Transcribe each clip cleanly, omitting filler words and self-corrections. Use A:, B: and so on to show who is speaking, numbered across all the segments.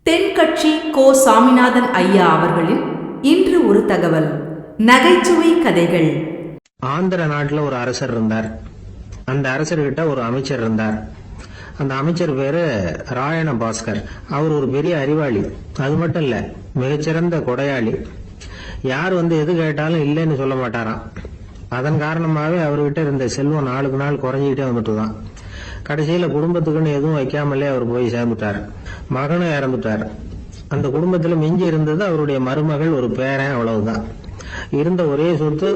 A: தென்கட்சி கோ சாமிநாதன் ஐயா அவர்களின் இன்று ஒரு தகவல். நகைச்சுவை கதைகள்.
B: ஆந்திர நாட்டில் ஒரு அரசர் இருந்தார். அந்த அரசர்கிட்ட ஒரு அமைச்சர் இருந்தார். அந்த அமைச்சர் பேரு ராயண பாஸ்கர். அவர் ஒரு பெரிய அறிவாளி. அது மட்டும் இல்ல, மிகச்சிறந்த கொடையாளி. யார் எது கேட்டாலும் இல்லைன்னு சொல்ல மாட்டாராம். அதன் காரணமாகவே அவர்கிட்ட இருந்த செல்வம் நாளுக்கு நாள் குறைஞ்சிக்கிட்டே வந்துட்டுதான். கடைசியில குடும்பத்துக்குன்னு எதுவும் வைக்காமலே அவர் போய் சேர்ந்துட்டார். மகனும் இறந்துட்டார். அந்த குடும்பத்துல மிஞ்சி இருந்தது அவருடைய மருமகள், ஒரு பேரன், அவ்வளவுதான். இருந்த ஒரே சொத்து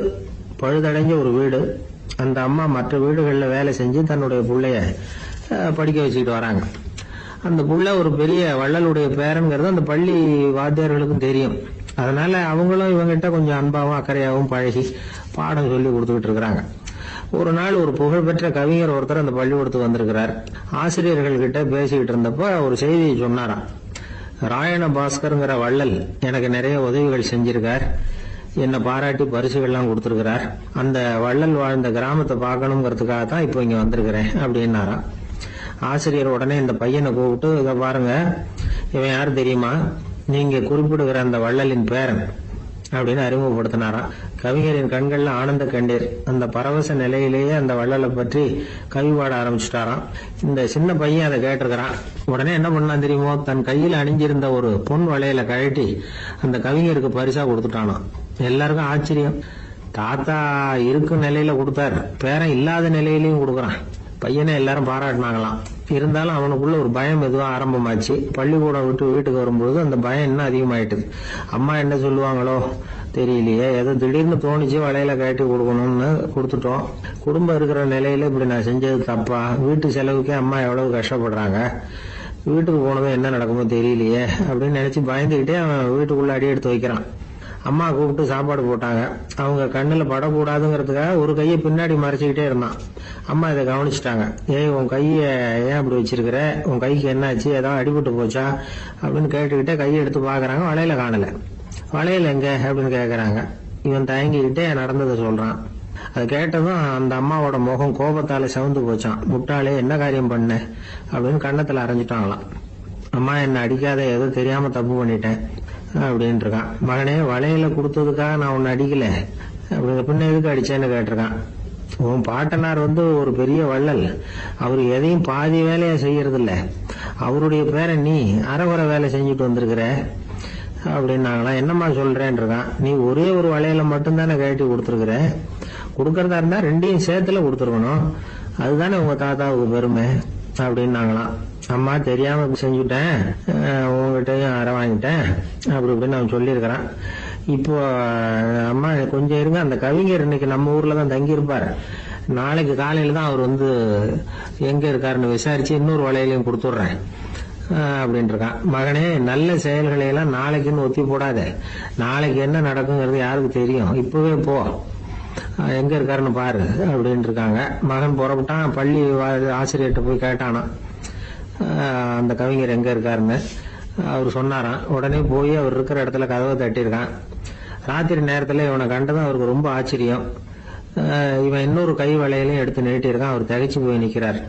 B: பழுதடைஞ்ச ஒரு வீடு. அந்த அம்மா மற்ற வீடுகள்ல வேலை செஞ்சு தன்னுடைய பிள்ளைய படிக்க வச்சுக்கிட்டு வராங்க. அந்த புள்ள ஒரு பெரிய வள்ளலுடைய பேரன்கிறது அந்த பள்ளி வாத்தியார்களுக்கும் தெரியும். அதனால அவங்களும் இவங்கிட்ட கொஞ்சம் அன்பாவும் அக்கறையாவும் பழகி பாடம் சொல்லி கொடுத்துக்கிட்டு இருக்கிறாங்க. ஒரு நாள் ஒரு புகழ்பெற்ற கவிஞர் ஒருத்தர் அந்த பள்ளிக்கூடத்துக்கு வந்திருக்கிறார். ஆசிரியர்கள் கிட்ட பேசிக்கிட்டு இருந்தப்ப ஒரு செய்தியை சொன்னாராம். ராயண பாஸ்கர்ங்கிற வள்ளல் எனக்கு நிறைய உதவிகள் செஞ்சிருக்கார், என்னை பாராட்டி பரிசுகள்லாம் கொடுத்திருக்கிறார். அந்த வள்ளல் வாழ்ந்த கிராமத்தை பார்க்கணுங்கிறதுக்காக தான் இப்போ இங்க வந்திருக்கிறேன் அப்படின்னாராம். ஆசிரியர் உடனே இந்த பையனை கூப்பிட்டு, இதை பாருங்க, இவன் யாரு தெரியுமா, நீங்க குறிப்பிடுகிற அந்த வள்ளலின் பேரன் அப்படின்னு அறிமுகப்படுத்தினாராம். கவிஞரின் கண்கள்ல ஆனந்த கண்டீர். அந்த பரவச நிலையிலேயே அந்த வள்ளலை பற்றி கவி பாட ஆரம்பிச்சுட்டாராம். இந்த சின்ன பையன் அதை கேட்டிருக்கிறான். உடனே என்ன பண்ணான் தெரியுமோ, தன் கையில் அணிஞ்சிருந்த ஒரு பொன் வளையல கழட்டி அந்த கவிஞருக்கு பரிசா கொடுத்துட்டானாம். எல்லாருக்கும் ஆச்சரியம். தாத்தா இருக்கும் நிலையில கொடுத்தார், பேரன் இல்லாத நிலையிலையும் கொடுக்கறான். பையனை எல்லாரும் பாராட்டினாங்களாம். இருந்தாலும் அவனுக்குள்ள ஒரு பயம் எதுவும் ஆரம்பமாச்சு. பள்ளிக்கூடம் விட்டு வீட்டுக்கு வரும்போது அந்த பயம் இன்னும் அதிகமாயிட்டுது. அம்மா என்ன சொல்லுவாங்களோ தெரியலையே, ஏதோ திடீர்னு தோணிச்சு வளையல கட்டி கொடுக்கணும்னு கொடுத்துட்டோம். குடும்பம் இருக்கிற நிலையில இப்படி நான் செஞ்சது தப்பா, வீட்டு செலவுக்கே அம்மா எவ்வளவு கஷ்டப்படுறாங்க, வீட்டுக்கு போனதும் என்ன நடக்குமோ தெரியலையே அப்படின்னு நினைச்சு பயந்துகிட்டே அவன் வீட்டுக்குள்ள அடி எடுத்து வைக்கிறான். அம்மா கூப்பிட்டு சாப்பாடு போட்டாங்க. அவங்க கண்ணுல படக்கூடாதுங்கிறதுக்காக ஒரு கையை பின்னாடி மறைச்சுக்கிட்டே இருந்தான். அம்மா இதை கவனிச்சுட்டாங்க. உன் கைய ஏன் அப்படி வச்சிருக்கிற, உன் கைக்கு என்னாச்சு, ஏதாவது அடிபட்டு போச்சா அப்படின்னு கேட்டுக்கிட்டே கையை எடுத்து பாக்குறாங்க. வளையல காணல. வளையல் எங்க அப்படின்னு கேக்குறாங்க. இவன் தயங்கிக்கிட்டே நடந்ததை சொல்றான். அதை கேட்டதும் அந்த அம்மாவோட முகம் கோபத்தால சவுந்து போச்சான். முட்டாளே, என்ன காரியம் பண்ண அப்படின்னு கன்னத்துல அரைஞ்சிட்டாங்களாம். அம்மா, என்ன அடிக்காத, ஏதோ தெரியாம தப்பு பண்ணிட்டேன் அப்படின்னு இருக்கான். மகனே, வளையல கொடுத்ததுக்காக நான் உன்னை அடிக்கல, அப்படிங்க பின்ன எதுக்கு அடிச்சேன்னு கேட்டிருக்கான். உன் பாட்டனார் ஒரு பெரிய வள்ளல், அவரு எதையும் பாதி வேலையா செய்யறது இல்ல, அவருடைய பேரை நீ அரைகுறை வேலை செஞ்சுட்டு வந்திருக்கிற அப்படின்னாங்களாம். என்னம்மா சொல்றேன்னு இருக்கான். நீ ஒரே ஒரு வளையல மட்டும்தானே கட்டி கொடுத்துருக்குற, கொடுக்கறதா இருந்தா ரெண்டையும் சேர்த்துல கொடுத்துருக்கணும், அதுதானே உங்க தாத்தாவுக்கு பெருமை அப்படின்னாங்களாம். அம்மா, தெரியாம செஞ்சுட்டேன், உங்ககிட்டயும் அரை வாங்கிட்டேன் அப்படி இப்படின்னு அவன் சொல்லியிருக்கிறான். இப்போ அம்மா கொஞ்சம் இருங்க, அந்த கவிஞர் இன்னைக்கு நம்ம ஊர்ல தான் தங்கி இருப்பாரு, நாளைக்கு காலையில தான் அவர் எங்க இருக்காருன்னு விசாரிச்சு இன்னொரு வளையலையும் கொடுத்துட்றேன் அப்படின்னு இருக்கான். மகனே, நல்ல செயல்களை எல்லாம் நாளைக்குன்னு ஒத்தி போடாத, நாளைக்கு என்ன நடக்குங்கிறது யாருக்கு தெரியும், இப்பவே போ, எங்க இருக்காருன்னு பாரு அப்படின்னு இருக்காங்க. மகன் புறப்பட்டான். பள்ளி ஆசிரியர்கிட்ட போய் கேட்டானா அந்த கவிஞர் எங்க இருக்காருன்னு. அவர் சொன்னாராம். உடனே போய் அவர் இருக்கிற இடத்துல கதவை தட்டியிருக்கான். ராத்திரி நேரத்துல இவனை கண்டதும் அவருக்கு ரொம்ப ஆச்சரியம். இவன் இன்னொரு கை வளையலையும் எடுத்து நீட்டியிருக்கான். அவர் திகைச்சு போய் நிக்கிறார்.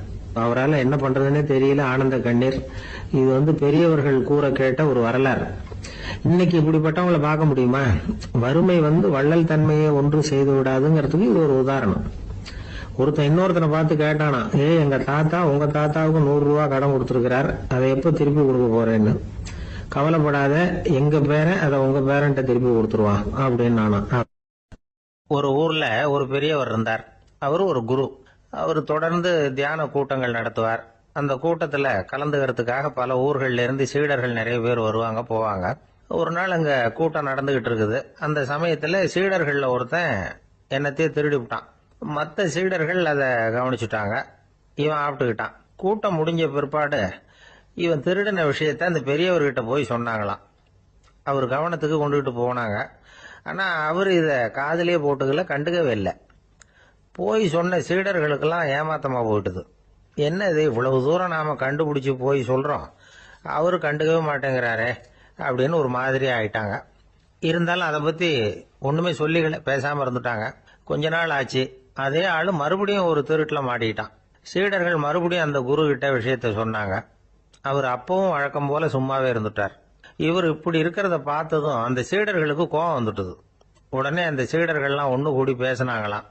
B: அவரால் என்ன பண்றதுன்னே தெரியல. ஆனந்த கண்ணீர். இது பெரியவர்கள் கூற கேட்ட ஒரு வரலாறு. இன்னைக்கு இப்படிப்பட்டவங்களை பார்க்க முடியுமா? வறுமை வள்ளல் தன்மையை ஒன்று செய்து விடாதுங்கிறதுக்கு இது ஒரு உதாரணம். ஒருத்தன் இன்னொருத்தனை பார்த்து கேட்டானா, எங்க தாத்தா உங்க தாத்தாவுக்கு 100 ரூபாய் கடன் கொடுத்திருக்கிறார், அதை எப்ப திருப்பி கொடுக்க போறேன்னு. கவலைப்படாத, எங்க பேரன் அதை உங்க பேரன்ட்ட திருப்பி கொடுத்துருவான் அப்படின்னு நானா. ஒரு ஊர்ல ஒரு பெரியவர் இருந்தார். அவர் ஒரு குரு. அவர் தொடர்ந்து தியான கூட்டங்கள் நடத்துவார். அந்த கூட்டத்துல கலந்துக்கிறதுக்காக பல ஊர்கள்ல இருந்து சீடர்கள் நிறைய பேர் வருவாங்க போவாங்க. ஒரு நாள் அங்க கூட்டம் நடந்துகிட்டு இருக்குது. அந்த சமயத்துல சீடர்கள்ல ஒருத்தன் என்னத்தையே திருடி விட்டான். மற்ற சீடர்கள் அதை கவனிச்சுட்டாங்க. இவன் ஆப்பிட்டுக்கிட்டான். கூட்டம் முடிஞ்ச பிற்பாடு இவன் திருடின விஷயத்த அந்த பெரியவர்கிட்ட போய் சொன்னாங்களாம். அவர் கவனத்துக்கு கொண்டுகிட்டு போனாங்க. ஆனா அவர் இத காதலியே போட்டுக்கல, கண்டுக்கவே இல்லை. போய் சொன்ன சீடர்களுக்கெல்லாம் ஏமாத்தமா போயிட்டுது. என்ன இது, இவ்வளவு தூரம் நாம கண்டுபிடிச்சு போய் சொல்றோம், அவரு கண்டுக்கவே மாட்டேங்கிறாரே அப்படின்னு ஒரு மாதிரி ஆயிட்டாங்க. இருந்தாலும் அதை பத்தி ஒண்ணுமே சொல்லிக்கல, பேசாம இருந்துட்டாங்க. கொஞ்ச நாள் ஆச்சு. அதே ஆளு மறுபடியும் ஒரு திருட்டுல மாட்டிக்கிட்டான். சீடர்கள் மறுபடியும் அந்த குரு கிட்ட விஷயத்த சொன்னாங்க. அவர் அப்பவும் வழக்கம் போல சும்மாவே இருந்துட்டார். இவர் இப்படி இருக்கிறத பார்த்ததும் அந்த சீடர்களுக்கு கோபம் வந்துட்டுது. உடனே அந்த சீடர்கள்லாம் ஒன்று கூடி பேசினாங்களாம்.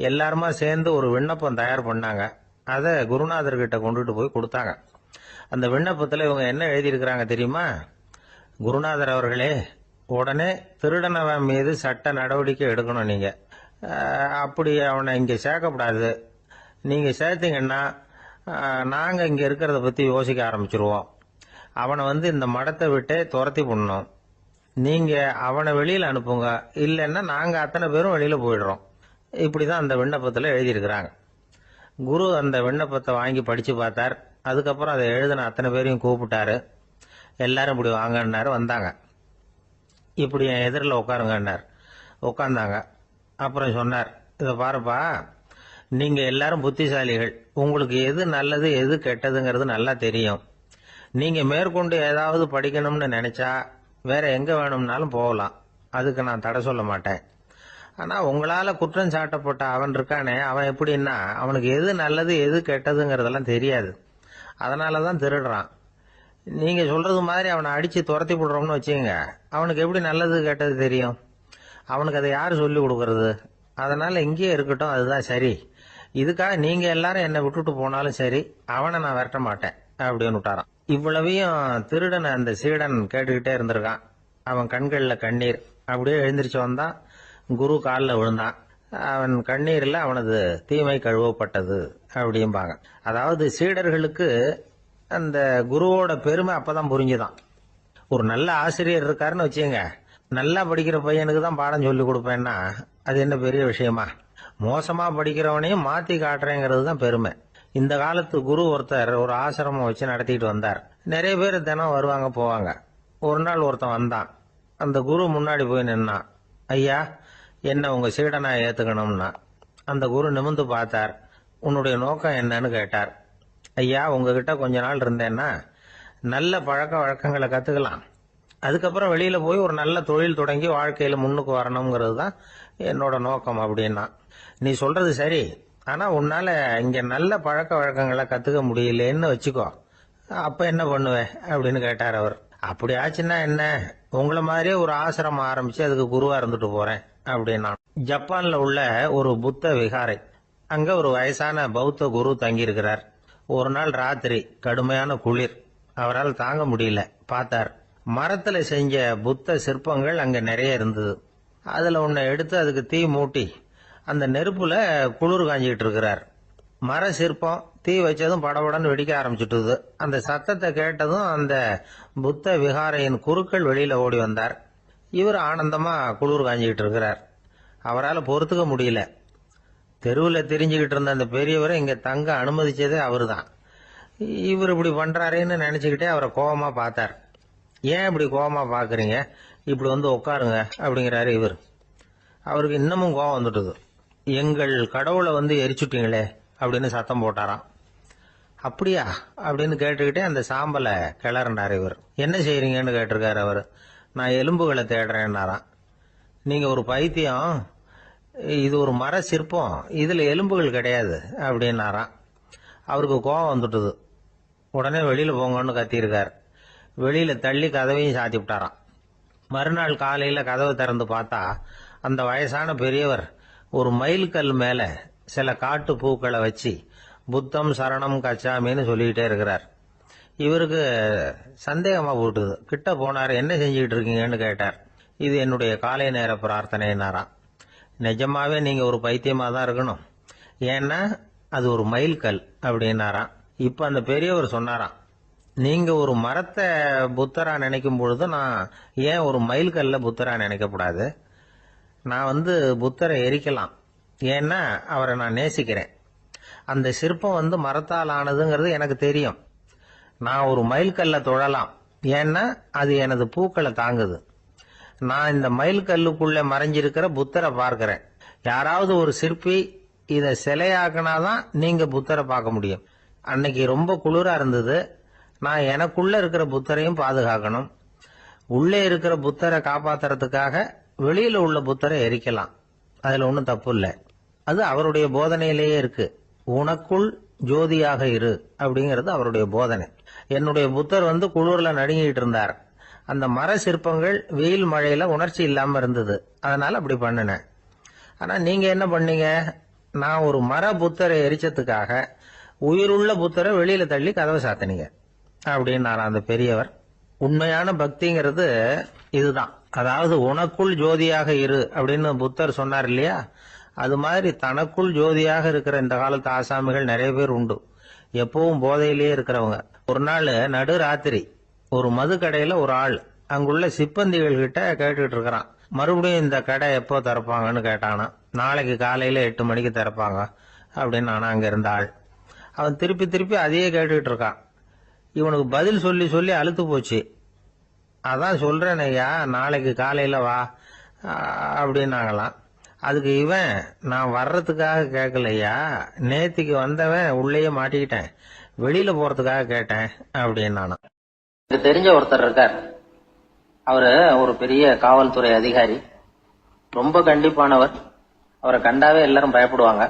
B: எல்லாருமா சேர்ந்து ஒரு விண்ணப்பம் தயார் பண்ணாங்க. அதை குருநாதர்கிட்ட கொண்டுட்டு போய் கொடுத்தாங்க. அந்த விண்ணப்பத்தில் இவங்க என்ன எழுதியிருக்கிறாங்க தெரியுமா? குருநாதர் அவர்களே, உடனே திருடனவன் மீது சட்ட நடவடிக்கை எடுக்கணும். நீங்க அப்படி அவனை இங்க சேர்க்கப்படாது. நீங்க சேர்த்தீங்கன்னா நாங்க இங்க இருக்கிறத பத்தி யோசிக்க ஆரம்பிச்சிருவோம். அவனை இந்த மடத்தை விட்டே துரத்தி பண்ணணும். நீங்க அவனை வெளியில அனுப்புங்க, இல்லைன்னா நாங்க அத்தனை பேரும் வெளியில போயிடுறோம். இப்படிதான் அந்த விண்ணப்பத்தில் எழுதியிருக்கிறாங்க. குரு அந்த விண்ணப்பத்தை வாங்கி படிச்சு பார்த்தார். அதுக்கப்புறம் அதை எழுதின அத்தனை பேரையும் கூப்பிட்டாரு. எல்லாரும் இப்படி வாங்கன்னாரு. வந்தாங்க. இப்படி என் எதிரில் உட்காருங்கன்னார். உட்காந்தாங்க. அப்புறம் சொன்னார், இதை பாருப்பா, நீங்க எல்லாரும் புத்திசாலிகள். உங்களுக்கு எது நல்லது எது கெட்டதுங்கிறது நல்லா தெரியும். நீங்க மேற்கொண்டு ஏதாவது படிக்கணும்னு நினைச்சா வேற எங்க வேணும்னாலும் போகலாம். அதுக்கு நான் தடை சொல்ல மாட்டேன். ஆனா உங்களால குற்றம் சாட்டப்பட்ட அவன் இருக்கானே, அவன் எப்படின்னா அவனுக்கு எது நல்லது எது கெட்டதுங்கிறதெல்லாம் தெரியாது. அதனாலதான் திருடுறான். நீங்க சொல்றது மாதிரி அவனை அடிச்சு துரத்தி விடுறோம்னு வச்சுங்க, அவனுக்கு எப்படி நல்லது கெட்டது தெரியும்? அவனுக்கு அதை யாரு சொல்லி கொடுக்கறது? அதனால இங்கேயே இருக்கட்டும், அதுதான் சரி. இதுக்காக நீங்க எல்லாரும் என்னை விட்டுட்டு போனாலும் சரி, அவனை நான் விரட்ட மாட்டேன் அப்படின்னு விட்டாரான். இவ்வளவையும் திருடனை அந்த சீடன் கேட்டுக்கிட்டே இருந்திருக்கான். அவன் கண்கள்ல கண்ணீர். அப்படியே எழுந்திரிச்சு வந்தான். குரு காலில் விழுந்தான். அவன் கண்ணீர்ல அவனது தீமை கழுவப்பட்டது அப்படிம்பாங்க. அதாவது சீடர்களுக்கு அந்த குருவோட பெருமை அப்பதான் புரிஞ்சுதான். ஒரு நல்ல ஆசிரியர் இருக்காருன்னு வச்சுங்க, நல்லா படிக்கிற பையனுக்கு தான் பாடம் சொல்லி கொடுப்பேன்னா அது என்ன பெரிய விஷயமா? மோசமா படிக்கிறவனையும் மாத்தி காட்டுறேங்கிறது தான் பெருமை. இந்த காலத்து குரு ஒருத்தர் ஒரு ஆசிரமம் வச்சு நடத்திட்டு வந்தார். நிறைய பேர் தினம் வருவாங்க போவாங்க. ஒரு நாள் ஒருத்தன் வந்தான். அந்த குரு முன்னாடி போய் நின்னான். ஐயா, என்ன உங்க சீடனா ஏத்துக்கணும்னா. அந்த குரு நிமிர்ந்து பார்த்தார். உன்னுடைய நோக்கம் என்னன்னு கேட்டார். ஐயா, உங்ககிட்ட கொஞ்ச நாள் இருந்தேன்னா நல்ல பழக்க வழக்கங்களை கத்துக்கலாம். அதுக்கப்புறம் வெளியில போய் ஒரு நல்ல தொழில் தொடங்கி வாழ்க்கையில முன்னுக்கு வரணுங்கிறது தான் என்னோட நோக்கம் அப்படின்னா. நீ சொல்றது சரி, ஆனா உன்னால இங்க நல்ல பழக்க வழக்கங்களை கத்துக்க முடியலன்னு வச்சுக்கோ, அப்ப என்ன பண்ணுவேன் அப்படின்னு கேட்டார் அவர். அப்படி ஆச்சுன்னா என்ன, உங்களை மாதிரியே ஒரு ஆசிரமம் ஆரம்பிச்சு அதுக்கு குருவா இருந்துட்டு போறேன் அப்படின்னா. ஜப்பான்ல உள்ள ஒரு புத்த விகாரை, அங்க ஒரு வயசான பௌத்த குரு தங்கி இருக்கிறார். ஒரு நாள் ராத்திரி கடுமையான குளிர். அவரால் தாங்க முடியல. பார்த்தார், மரத்துல செஞ்ச புத்த சிற்பங்கள் அங்க நிறைய இருந்தது. அதுல ஒன்ன எடுத்து அதுக்கு தீ மூட்டி அந்த நெருப்புல குளிர் காஞ்சிட்டு இருக்கிறார். மர சிற்பம் தீ வச்சதும் படபடன்னு வெடிக்க ஆரம்பிச்சுட்டுது. அந்த சத்தத்தை கேட்டதும் அந்த புத்த விகாரையின் குருக்கள் வெளியில ஓடி வந்தார். இவர் ஆனந்தமா குளிர் காஞ்சிக்கிட்டு இருக்கிறார். அவரால் பொறுத்துக்க முடியல. தெருவில் தெரிஞ்சுக்கிட்டு இருந்த அந்த பெரியவரை இங்க தங்க அனுமதிச்சதே அவரு தான். இவர் இப்படி பண்றாருன்னு நினைச்சுக்கிட்டே அவரை கோபமா பார்த்தார். ஏன் இப்படி கோபமா பாக்குறீங்க, இப்படி உட்காருங்க அப்படிங்கிறாரு இவர். அவருக்கு இன்னமும் கோபம் வந்துட்டுது. எங்கள் கடவுளை எரிச்சுட்டீங்களே அப்படின்னு சத்தம் போட்டாராம். அப்படியா அப்படின்னு கேட்டுக்கிட்டே அந்த சாம்பலை கிளறினார் இவர். என்ன செய்யறீங்கன்னு கேட்டிருக்காரு அவர். நான் எலும்புகளை தேடுறேன்னாராம். நீங்க ஒரு பைத்தியம், இது ஒரு மர சிற்பம், இதுல எலும்புகள் கிடையாது அப்படின்னாராம். அவருக்கு கோபம் வந்துட்டுது. உடனே வெளியில போங்கன்னு கத்தியிருக்காரு. வெளியில தள்ளி கதவையும் சாத்தி விட்டாராம். மறுநாள் காலையில கதவை திறந்து பார்த்தா அந்த வயசான பெரியவர் ஒரு மைல்கல் மேல சில காட்டு பூக்களை வச்சு புத்தம் சரணம் கச்சாமின்னு சொல்லிக்கிட்டே இருக்கிறார். இவருக்கு சந்தேகமா போட்டுது. கிட்ட போனார். என்ன செஞ்சுக்கிட்டு இருக்கீங்கன்னு கேட்டார். இது என்னுடைய காலை நேர பிரார்த்தனைனாராம். நிஜமாவே நீங்க ஒரு பைத்தியமா தான் இருக்கணும், ஏன்னா அது ஒரு மைல்கல் அப்படின்னாராம். இப்ப அந்த பெரியவர் சொன்னாராம், நீங்க ஒரு மரத்தை புத்தரா நினைக்கும் பொழுது நான் ஏன் ஒரு மைல்கல்ல புத்தரா நினைக்கப்படாது? நான் புத்தரை எரிக்கலாம், ஏன்னா அவரை நான் நேசிக்கிறேன். அந்த சிற்பம் மரத்தால் ஆனதுங்கிறது எனக்கு தெரியும். நான் ஒரு மைல்கல்ல தொழலாம், ஏன்னா அது எனது பூக்களை தாங்குது. நான் இந்த மைல்கல்லுக்குள்ள மறைஞ்சிருக்கிற புத்தரை பார்க்கிறேன். யாராவது ஒரு சிற்பி இதை சிலையாக்கினாதான் நீங்க புத்தரை பார்க்க முடியும். அன்னைக்கு ரொம்ப குளிரா இருந்தது. நான் எனக்குள்ள இருக்கிற புத்தரையும் பாதுகாக்கணும். உள்ளே இருக்கிற புத்தரை காப்பாத்துறதுக்காக வெளியில உள்ள புத்தரை எரிக்கலாம், அதுல ஒன்றும் தப்பு இல்லை. அது அவருடைய போதனையிலேயே இருக்கு. உனக்குள் ஜோதியாக இரு அப்படிங்கிறது அவருடைய போதனை. என்னுடைய புத்தர் வந்து குளிர்ல நடுங்கிட்டு இருந்தார். அந்த மர சிற்பங்கள் வெயில் மழையில உணர்ச்சி இல்லாம இருந்தது, அதனால அப்படி பண்ணினேன். ஆனா நீங்க என்ன பண்ணீங்க? நான் ஒரு மர புத்தரை எரிச்சதுக்காக உயிருள்ள புத்தரை வெளியில தள்ளி கதவை சாத்தினீங்க அப்படின்னாரு அந்த பெரியவர். உண்மையான பக்திங்கிறது இதுதான். அதாவது உனக்குள் ஜோதியாக இரு அப்படின்னு புத்தர் சொன்னார் இல்லையா, அது மாதிரி தனக்குள் ஜோதியாக இருக்கிற இந்த காலத்து ஆசாமிகள் நிறைய பேர் உண்டு. எப்பவும் போதையிலேயே இருக்கிறவங்க. ஒரு நாள் நடு ராத்திரி ஒரு மது கடையில ஒரு ஆள் அங்குள்ள சிப்பந்திகள் கிட்ட கேட்டுட்டு இருக்கிறான். மறுபடியும் இந்த கடை எப்போ திறப்பாங்கன்னு கேட்டானா. நாளைக்கு காலையில 8 மணிக்கு திறப்பாங்க அப்படின்னு நானா அங்க இருந்த ஆள். அவன் திருப்பி திருப்பி அதையே கேட்டுக்கிட்டு இருக்கான். இவனுக்கு பதில் சொல்லி சொல்லி அழுத்து போச்சு. அதான் சொல்றேன் ஐயா, நாளைக்கு காலையில வா அப்படின்னாங்களாம். அதுக்கு இவன், நான் வர்றதுக்காக கேட்கலையா, நேத்திக்கு வந்தவன் உள்ளேயே மாட்டிக்கிட்டேன், வெளியில போறதுக்காக கேட்டேன் அப்படின்னு நானா.
C: எனக்கு தெரிஞ்ச ஒருத்தர் இருக்கார். அவரு ஒரு பெரிய காவல்துறை அதிகாரி, ரொம்ப கண்டிப்பானவர். அவரை கண்டாவே எல்லாரும் பயப்படுவாங்க.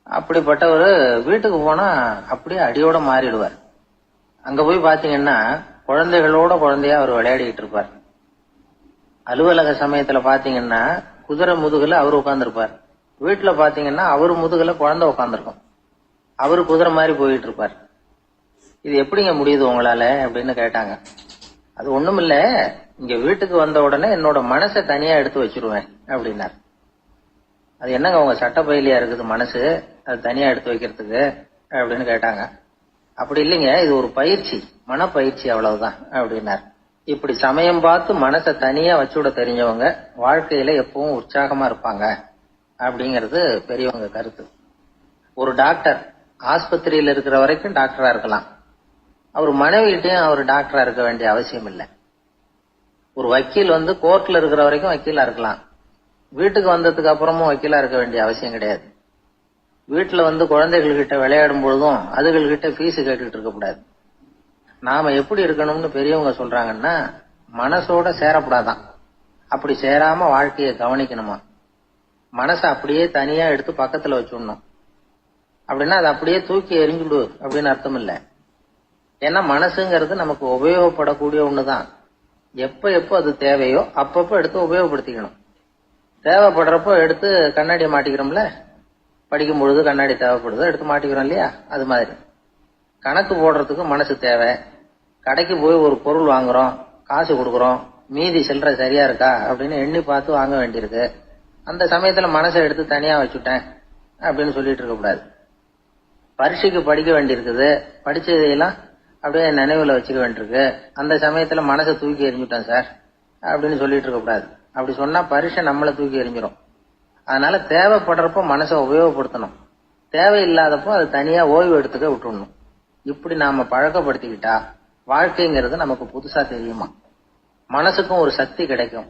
C: அப்படிப்பட்டவர் வீட்டுக்கு போனா அப்படியே அடியோட மாறிடுவார். அங்க போய் பாத்தீங்கன்னா குழந்தைகளோட குழந்தையா அவர் விளையாடிட்டு இருப்பார். அலுவலக சமயத்துல பாத்தீங்கன்னா குதிரை முதுகுல அவர் உட்கார்ந்துருப்பார். வீட்டுல பாத்தீங்கன்னா அவரு முதுகுல குழந்தை உட்கார்ந்துருக்கும். அவரு குதிரை மாதிரி போயிட்டு இருப்பார். இது எப்படிங்க முடியுது உங்களால அப்படின்னு கேட்டாங்க. அது ஒண்ணுமில்ல, இங்க வீட்டுக்கு வந்த உடனே என்னோட மனசை தனியா எடுத்து வச்சிருவேன் அப்படின்னார். அது என்னங்க உங்க சட்டப்பயிலியா இருக்குது மனசு, அது தனியா எடுத்து வைக்கிறதுக்கு அப்படின்னு கேட்டாங்க. அப்படி இல்லைங்க, இது ஒரு பயிற்சி, மனப்பயிற்சி, அவ்வளவுதான் அப்படின்னார். இப்படி சமயம் பார்த்து மனசை தனியா வச்சுவிட தெரிஞ்சவங்க வாழ்க்கையில எப்பவும் உற்சாகமா இருப்பாங்க அப்படிங்கிறது பெரியவங்க கருத்து. ஒரு டாக்டர் ஆஸ்பத்திரியில இருக்கிற வரைக்கும் டாக்டரா இருக்கலாம். அவர் மனைவிகிட்டையும் அவர் டாக்டரா இருக்க வேண்டிய அவசியம் இல்லை. ஒரு வக்கீல் வந்து கோர்ட்ல இருக்கிற வரைக்கும் வக்கீலா இருக்கலாம். வீட்டுக்கு வந்ததுக்கு அப்புறமும் வக்கீலா இருக்க வேண்டிய அவசியம் கிடையாது. வீட்டுல வந்து குழந்தைகள் கிட்ட விளையாடும் பொழுதும் அதுகள் கிட்ட ஃபீஸ் கேட்டுட்டு இருக்க கூடாது. நாம எப்படி இருக்கணும்னு பெரியவங்க சொல்றாங்கன்னா, மனசோட சேரக்கூடாதான். அப்படி சேராம வாழ்க்கையை கவனிக்கணுமா. மனசை அப்படியே தனியா எடுத்து பக்கத்துல வச்சுடணும். அப்படின்னா அதை அப்படியே தூக்கி எறிஞ்சுடு அப்படின்னு அர்த்தம் இல்லை. ஏன்னா மனசுங்கிறது நமக்கு உபயோகப்படக்கூடிய ஒண்ணுதான். எப்ப அது தேவையோ அப்பப்போ எடுத்து உபயோகப்படுத்திக்கணும். தேவைப்படுறப்போ எடுத்து கண்ணாடியை மாட்டிக்கிறோம்ல, படிக்கும் பொழுது கண்ணாடி தேவைப்படுது, எடுத்து மாட்டிக்கிறோம் இல்லையா, அது மாதிரி கணக்கு போடுறதுக்கு மனசு தேவை. கடைக்கு போய் ஒரு பொருள் வாங்குறோம், காசு கொடுக்குறோம், மீதி சில்லறை சரியா இருக்கா அப்படின்னு எண்ணி பார்த்து வாங்க வேண்டியிருக்கு. அந்த சமயத்துல மனசை எடுத்து தனியா வச்சுட்டேன் அப்படின்னு சொல்லிட்டு இருக்க கூடாது. பரீட்சைக்கு படிக்க வேண்டியிருக்குது, படிச்சதையெல்லாம் அப்படியே நினைவுல வச்சுக்க வேண்டியிருக்கு. அந்த சமயத்துல மனசை தூக்கி எறிஞ்சுட்டேன் சார் அப்படின்னு சொல்லிட்டு இருக்க கூடாது. அப்படி சொன்னா பரீட்சை நம்மளை தூக்கி எறிஞ்சிடும். அதனால தேவைப்படுறப்போ மனசை உபயோகப்படுத்தணும், தேவையில்லாதப்போ அது தனியா ஓய்வு எடுத்துக்க விட்டுடணும். இப்படி நாம பழக்கப்படுத்திக்கிட்டா வாழ்க்கைங்கிறது நமக்கு புதுசா தெரியுமா. மனசுக்கும் ஒரு சக்தி கிடைக்கும்.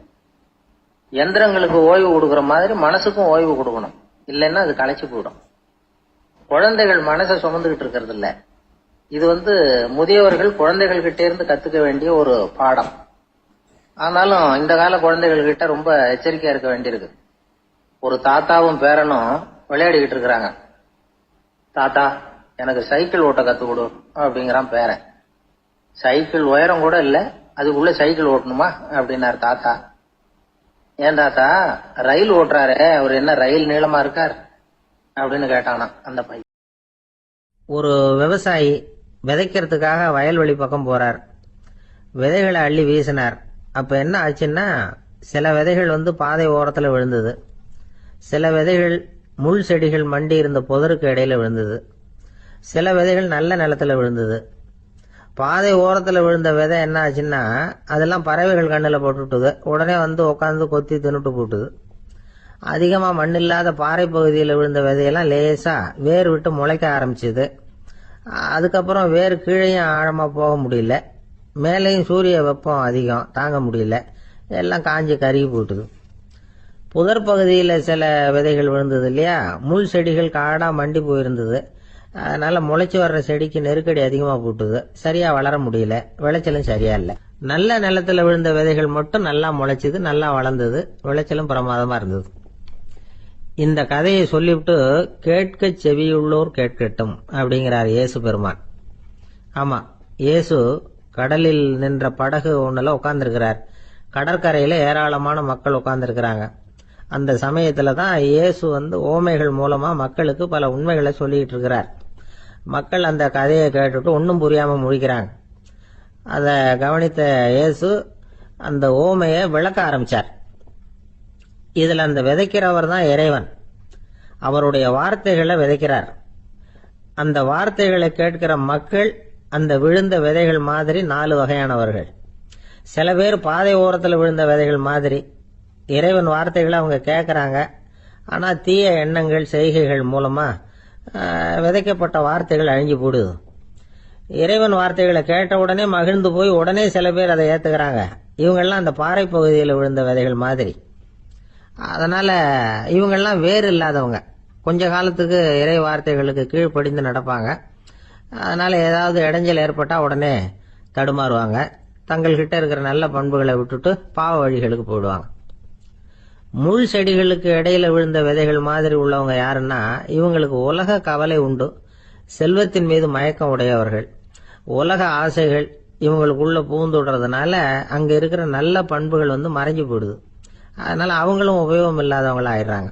C: எந்திரங்களுக்கு ஓய்வு கொடுக்கற மாதிரி மனசுக்கும் ஓய்வு கொடுக்கணும், இல்லைன்னா அது களைச்சு போயிடும். குழந்தைகள் மனசை சுமந்துகிட்டு இருக்கிறது இல்ல. இது முதியவர்கள் குழந்தைகள் கிட்டே இருந்து கத்துக்க வேண்டிய ஒரு பாடம். ஆனாலும் இந்த கால குழந்தைகள் கிட்ட ரொம்ப எச்சரிக்கையா இருக்க வேண்டியிருக்கு. ஒரு தாத்தாவும் பேரனும் விளையாடிக்கிட்டு இருக்கிறாங்க. தாத்தா, எனக்கு சைக்கிள் ஓட்ட கத்து கொடு அப்படிங்கிறான் பேரன். சைக்கிள் உயரம் கூட இல்ல, அதுக்குள்ள சைக்கிள் ஓட்டணுமா அப்படின்னாரு தாத்தா. ஏன் தாத்தா, ரயில் ஓட்டுறாரு, அவர் என்ன ரயில் நீளமா இருக்கார் அப்படின்னு கேட்டானா அந்த பையன்.
B: ஒரு விவசாயி விதைக்கிறதுக்காக வயல்வெளி பக்கம் போறார். விதைகளை அள்ளி வீசினார். அப்ப என்ன ஆச்சுன்னா, சில விதைகள் பாதை ஓரத்துல விழுந்தது. சில விதைகள் முள் செடிகள் மண்டி இருந்த புதருக்கு இடையில விழுந்தது. சில விதைகள் நல்ல நிலத்துல விழுந்தது. பாதை ஓரத்துல விழுந்த விதை என்ன ஆச்சுன்னா, அதெல்லாம் பறவைகள் கண்ணில் போட்டுட்டுது. உடனே உட்காந்து கொத்தி தின்னுட்டு போட்டுது. அதிகமா மண் இல்லாத பாறை பகுதியில் விழுந்த விதையெல்லாம் லேசா வேர் விட்டு முளைக்க ஆரம்பிச்சுது. அதுக்கப்புறம் வேர் கீழேயும் ஆழமா போக முடியல, மேலேயும் சூரிய வெப்பம் அதிகம் தாங்க முடியல, எல்லாம் காஞ்சி கருகி போட்டுது. புதர் பகுதியில் சில விதைகள் விழுந்தது இல்லையா, முள் செடிகள் காடா மண்டி போயிருந்தது. அதனால முளைச்சி வர்ற செடிக்கு நெருக்கடி அதிகமா போட்டுது, சரியா வளர முடியல, விளைச்சலும் சரியா இல்லை. நல்ல நிலத்துல விழுந்த விதைகள் மட்டும் நல்லா முளைச்சது, நல்லா வளர்ந்தது, விளைச்சலும் பிரமாதமா இருந்தது. இந்த கதையை சொல்லிவிட்டு கேட்க செவியுள்ளோர் கேட்கட்டும் அப்படிங்கிறார் இயேசு பெருமான். ஆமா,
D: இயேசு கடலில் நின்ற படகு ஒன்றில் உட்காந்துருக்கிறார். கடற்கரையில் ஏராளமான மக்கள் உட்காந்துருக்கிறாங்க. அந்த சமயத்தில் தான் இயேசு ஓமைகள் மூலமாக மக்களுக்கு பல உண்மைகளை சொல்லிக்கிட்டு இருக்கிறார். மக்கள் அந்த கதையை கேட்டுட்டு ஒன்றும் புரியாமல் முழிக்கிறாங்க. அதை கவனித்த இயேசு அந்த ஓமையை விளக்க ஆரம்பித்தார். இதில் அந்த விதைக்கிறவர் தான் இறைவன். அவருடைய வார்த்தைகளை விதைக்கிறார். அந்த வார்த்தைகளை கேட்கிற மக்கள் அந்த விழுந்த விதைகள் மாதிரி 4 வகையானவர்கள். சில பேர் பாதை ஓரத்தில் விழுந்த விதைகள் மாதிரி. இறைவன் வார்த்தைகளை அவங்க கேட்குறாங்க. ஆனால் தீய எண்ணங்கள் செய்கைகள் மூலமாக விதைக்கப்பட்ட வார்த்தைகள் அழிஞ்சு போடுது. இறைவன் வார்த்தைகளை கேட்ட உடனே மகிழ்ந்து போய் உடனே சில பேர் அதை ஏற்றுக்கிறாங்க. இவங்கெல்லாம் அந்த பாறை பகுதியில் விழுந்த விதைகள் மாதிரி. அதனால் இவங்கெல்லாம் வேறு இல்லாதவங்க. கொஞ்ச காலத்துக்கு இறை வார்த்தைகளுக்கு கீழ்ப்படிந்து நடப்பாங்க. அதனால் ஏதாவது இடைஞ்சல் ஏற்பட்டால் உடனே தடுமாறுவாங்க. தங்கள்கிட்ட இருக்கிற நல்ல பண்புகளை விட்டுட்டு பாவ வழிகளுக்கு போயிடுவாங்க. முள் செடிகளுக்கு இடையில விழுந்த விதைகள் மாதிரி உள்ளவங்க யாருன்னா, இவங்களுக்கு உலக கவலை உண்டு, செல்வத்தின் மீது மயக்கம் உடையவர்கள். உலக ஆசைகள் இவங்களுக்குள்ள பூந்துடுறதுனால அங்கே இருக்கிற நல்ல பண்புகள் மறைஞ்சு போயிடுது. அதனால் அவங்களும் உபயோகம் இல்லாதவங்களா ஆயிடுறாங்க.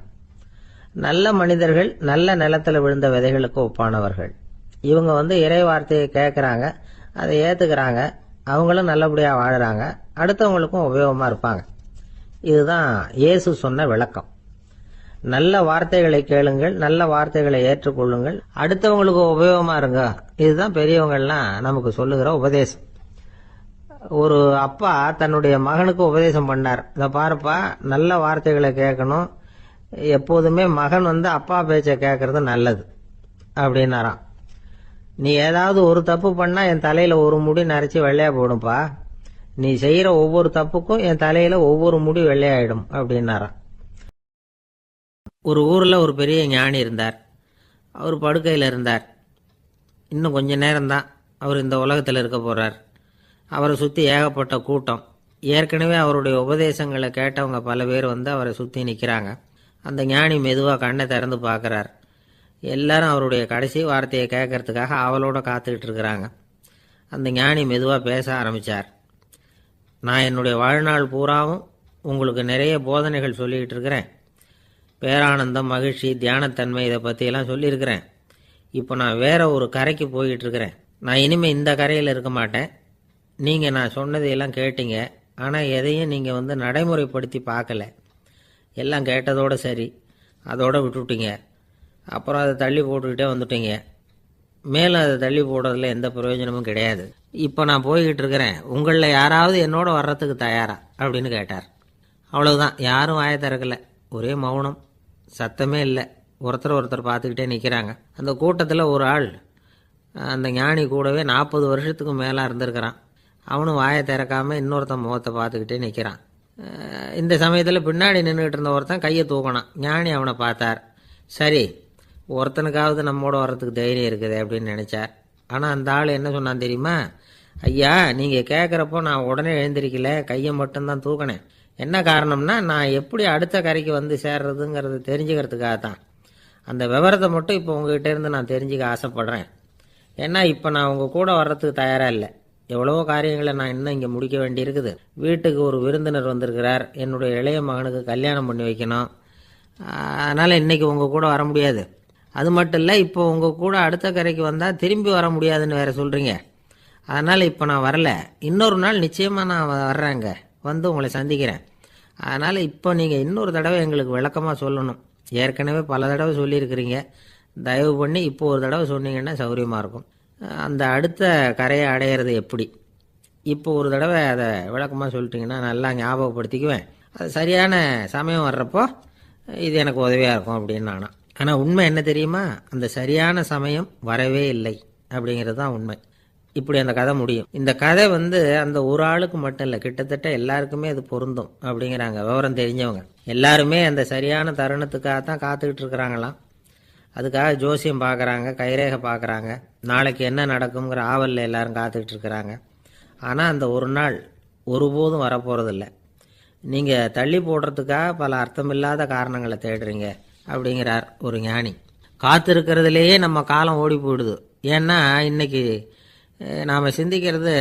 D: நல்ல மனிதர்கள் நல்ல நிலத்தில் விழுந்த விதைகளுக்கு ஒப்பானவர்கள். இவங்க இறை வார்த்தையை கேட்குறாங்க, அதை ஏற்றுக்கிறாங்க, அவங்களும் நல்லபடியாக வாழுறாங்க, அடுத்தவங்களுக்கும் உபயோகமாக இருப்பாங்க. இதுதான் இயேசு சொன்ன விளக்கம். நல்ல வார்த்தைகளை கேளுங்கள், நல்ல வார்த்தைகளை ஏற்றுக்கொள்ளுங்கள், அடுத்தவங்களுக்கு உபயோகமாக இருங்க. இதுதான் பெரியவங்கள்லாம் நமக்கு சொல்லுகிற உபதேசம். ஒரு அப்பா தன்னுடைய மகனுக்கு உபதேசம் பண்ணார். இதை பாருப்பா, நல்ல வார்த்தைகளை கேட்கணும், எப்போதுமே மகன் அப்பா பேச்சை கேட்கறது நல்லது அப்படின்னாராம். நீ ஏதாவது ஒரு தப்பு பண்ணா என் தலையில ஒரு முடி நரைச்சி வெள்ளையா போடும்பா, நீ செய்யற ஒவ்வொரு தப்புக்கும் என் தலையில ஒவ்வொரு முடி வெள்ளையாயிடும் அப்படின்னாராம். ஒரு ஊர்ல ஒரு பெரிய ஞானி இருந்தார். அவர் படுக்கையில் இருந்தார். இன்னும் கொஞ்ச நேரம்தான் அவர் இந்த உலகத்தில் இருக்க போறார். அவரை சுற்றி ஏகப்பட்ட கூட்டம். ஏற்கனவே அவருடைய உபதேசங்களை கேட்டவங்க பல பேர் அவரை சுற்றி நிற்கிறாங்க. அந்த ஞானி மெதுவாக கண்ணை திறந்து பார்க்குறார். எல்லாரும் அவருடைய கடைசி வார்த்தையை கேட்கறதுக்காக அவளோட காத்துக்கிட்டு இருக்கிறாங்க. அந்த ஞானி மெதுவாக பேச ஆரம்பித்தார். நான் என்னுடைய வாழ்நாள் பூராவும் உங்களுக்கு நிறைய போதனைகள் சொல்லிக்கிட்டு இருக்கிறேன். பேரானந்தம், மகிழ்ச்சி, தியானத்தன்மை, இதை பற்றியெல்லாம் சொல்லியிருக்கிறேன். இப்போ நான் வேற ஒரு கரைக்கு போய்கிட்டு இருக்கிறேன். நான் இனிமேல் இந்த கரையில் இருக்க மாட்டேன். நீங்கள் நான் சொன்னதையெல்லாம் கேட்டீங்க, ஆனால் எதையும் நீங்கள் நடைமுறைப்படுத்தி பார்க்கல. எல்லாம் கேட்டதோடு சரி, அதோடு விட்டுவிட்டீங்க. அப்புறம் அதை தள்ளி போட்டுக்கிட்டே வந்துட்டீங்க. மேலும் அதை தள்ளி போடுறதுல எந்த பிரயோஜனமும் கிடையாது. இப்போ நான் போய்கிட்டு இருக்கிறேன், உங்களில் யாராவது என்னோட வர்றதுக்கு தயாரா அப்படின்னு கேட்டார். அவ்வளவுதான், யாரும் வாயை திறக்கலை. ஒரே மௌனம், சத்தமே இல்லை. ஒருத்தர் பார்த்துக்கிட்டே நிற்கிறாங்க. அந்த கூட்டத்தில் ஒரு ஆள் அந்த ஞானி கூடவே 40 வருஷத்துக்கு மேலே இருந்திருக்கிறான். அவனும் வாயை திறக்காமல் இன்னொருத்தன் முகத்தை பார்த்துக்கிட்டே நிற்கிறான். இந்த சமயத்தில் பின்னாடி நின்றுக்கிட்டு இருந்த ஒருத்தன் கையை தூக்கினான். ஞானி அவனை பார்த்தார். சரி, ஒருத்தனுக்காவது நம்மோட வர்றதுக்கு தைரியம் இருக்குது அப்படின்னு நினச்சார். ஆனால் அந்த ஆள் என்ன சொன்னான் தெரியுமா? ஐயா, நீங்கள் கேட்குறப்போ நான் உடனே எழுந்திருக்கல, கையை மட்டும்தான் தூக்கினேன். என்ன காரணம்னா, நான் எப்படி அடுத்த கரைக்கு சேர்றதுங்கிறது தெரிஞ்சுக்கிறதுக்காக தான். அந்த விவரத்தை மட்டும் இப்போ உங்ககிட்ட இருந்து நான் தெரிஞ்சுக்க ஆசைப்படுறேன். ஏன்னா இப்போ நான் உங்கள் கூட வர்றதுக்கு தயாராக இல்லை. எவ்வளவோ காரியங்களை நான் இன்னும் இங்கே முடிக்க வேண்டியிருக்குது. வீட்டுக்கு ஒரு விருந்தினர் வந்திருக்கிறார். என்னுடைய இளைய மகனுக்கு கல்யாணம் பண்ணி வைக்கணும். அதனால் இன்றைக்கி உங்கள் கூட வர முடியாது. அது மட்டும் இல்லை, இப்போ உங்கள் கூட அடுத்த கரைக்கு வந்தால் திரும்பி வர முடியாதுன்னு வேறு சொல்கிறீங்க. அதனால் இப்போ நான் வரல. இன்னொரு நாள் நிச்சயமாக நான் வர்றேங்க, உங்களை சந்திக்கிறேன். அதனால் இப்போ நீங்கள் இன்னொரு தடவை எங்களுக்கு விளக்கமாக சொல்லணும். ஏற்கனவே பல தடவை சொல்லியிருக்கிறீங்க. தயவு பண்ணி இப்போ ஒரு தடவை சொன்னீங்கன்னா சௌகரியமாக இருக்கும். அந்த அடுத்த கரையை அடையிறது எப்படி, இப்போ ஒரு தடவை அதை விளக்கமாக சொல்லிட்டிங்கன்னா நல்லா ஞாபகப்படுத்திக்குவேன். அது சரியான சமயம் வர்றப்போ இது எனக்கு உதவியாக இருக்கும் அப்படின்னு நானா. ஆனால் உண்மை என்ன தெரியுமா? அந்த சரியான சமயம் வரவே இல்லை அப்படிங்கிறது தான் உண்மை. இப்படி அந்த கதை முடியும். இந்த கதை அந்த ஒரு ஆளுக்கு மட்டும் இல்லை, கிட்டத்தட்ட எல்லாருக்குமே அது பொருந்தும் அப்படிங்கிறாங்க விவரம் தெரிஞ்சவங்க. எல்லாருமே அந்த சரியான தருணத்துக்காக தான் காத்துக்கிட்டு இருக்கிறாங்களாம். அதுக்காக ஜோசியம் பார்க்குறாங்க, கைரேகை பார்க்குறாங்க, நாளைக்கு என்ன நடக்குங்கிற ஆவலில் எல்லாரும் காத்துக்கிட்டு இருக்கிறாங்க. ஆனால் அந்த ஒரு நாள் ஒருபோதும் வரப்போகிறதில்ல. நீங்கள் தள்ளி போடுறதுக்காக பல அர்த்தமில்லாத காரணங்களை தேடுறீங்க அப்படிங்கிறார் ஒரு ஞானி. காத்திருக்கிறதுலேயே நம்ம காலம் ஓடி போயிடுது. ஏன்னா இன்னைக்கு நாம் சிந்திக்கிறது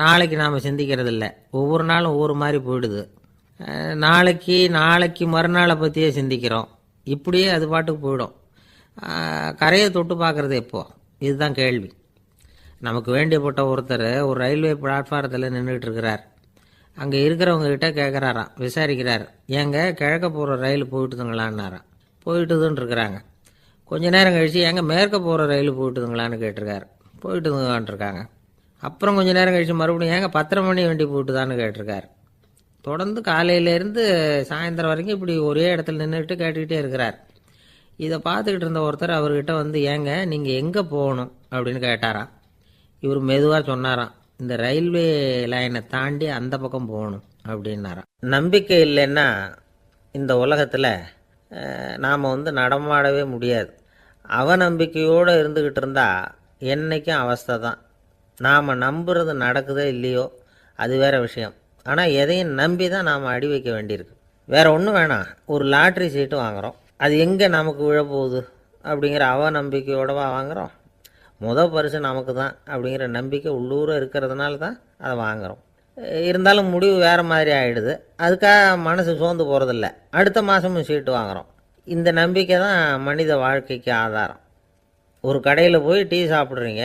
D: நாளைக்கு நாம் சிந்திக்கிறது இல்லை, ஒவ்வொரு நாளும் ஒவ்வொரு மாதிரி போயிடுது. நாளைக்கு மறுநாளை பற்றியே சிந்திக்கிறோம். இப்படியே அது பாட்டுக்கு போயிடும். கரையை தொட்டு பார்க்குறது எப்போ, இதுதான் கேள்வி. நமக்கு வேண்டியப்பட்ட ஒருத்தர் ஒரு ரயில்வே பிளாட்ஃபாரத்தில் நின்றுட்டு இருக்கிறார். அங்கே இருக்கிறவங்க கிட்ட கேட்குறாராம், விசாரிக்கிறார், ஏங்க கிழக்க போகிற ரயில் போயிட்டுதுங்களான்னாராம். போயிட்டுதுன்னு இருக்கிறாங்க. கொஞ்ச நேரம் கழித்து ஏங்க மேற்க போகிற ரயில் போயிட்டுதுங்களான்னு கேட்டிருக்காரு. போயிட்டுதுங்களான்ட்ருக்காங்க. அப்புறம் கொஞ்சம் நேரம் கழித்து மறுபடியும் ஏங்க 10:30 மணி வண்டி போயிட்டுதான்னு கேட்டிருக்காரு. தொடர்ந்து காலையிலேருந்து சாயந்தரம் வரைக்கும் இப்படி ஒரே இடத்துல நின்றுட்டு கேட்டுக்கிட்டே இருக்கிறார். இதை பார்த்துக்கிட்டு இருந்த ஒருத்தர் அவர்கிட்ட வந்து, ஏங்க நீங்கள் எங்கே போகணும் அப்படின்னு கேட்டாராம். இவர் மெதுவாக சொன்னாராம், இந்த ரயில்வே லைனை தாண்டி அந்த பக்கம் போகணும் அப்படின்னாராம். நம்பிக்கை இல்லைன்னா இந்த உலகத்தில் நாம் நடமாடவே முடியாது. அவநம்பிக்கையோடு இருந்துக்கிட்டு இருந்தால் என்றைக்கும் அவஸ்தை தான். நாம் நம்புறது நடக்குதோ இல்லையோ அது வேறு விஷயம். ஆனால் எதையும் நம்பி தான் நாம் அடி வைக்க வேண்டியிருக்கு. வேறு ஒன்றும் வேணாம், ஒரு லாட்ரி சீட்டு வாங்குகிறோம், அது எங்கே நமக்கு விழப்போகுது அப்படிங்கிற அவநம்பிக்கையோடவா வாங்குகிறோம். பரிசு நமக்கு தான் அப்படிங்கிற நம்பிக்கை உள்ளூர இருக்கிறதுனால தான் அதை வாங்குகிறோம். இருந்தாலும் முடிவு வேறு மாதிரி ஆகிடுது. அதுக்காக மனசு சோர்ந்து போகிறதில்ல, அடுத்த மாதமும் சீட்டு வாங்குகிறோம். இந்த நம்பிக்கை தான் மனித வாழ்க்கைக்கு ஆதாரம். ஒரு கடையில் போய் டீ சாப்பிட்றீங்க,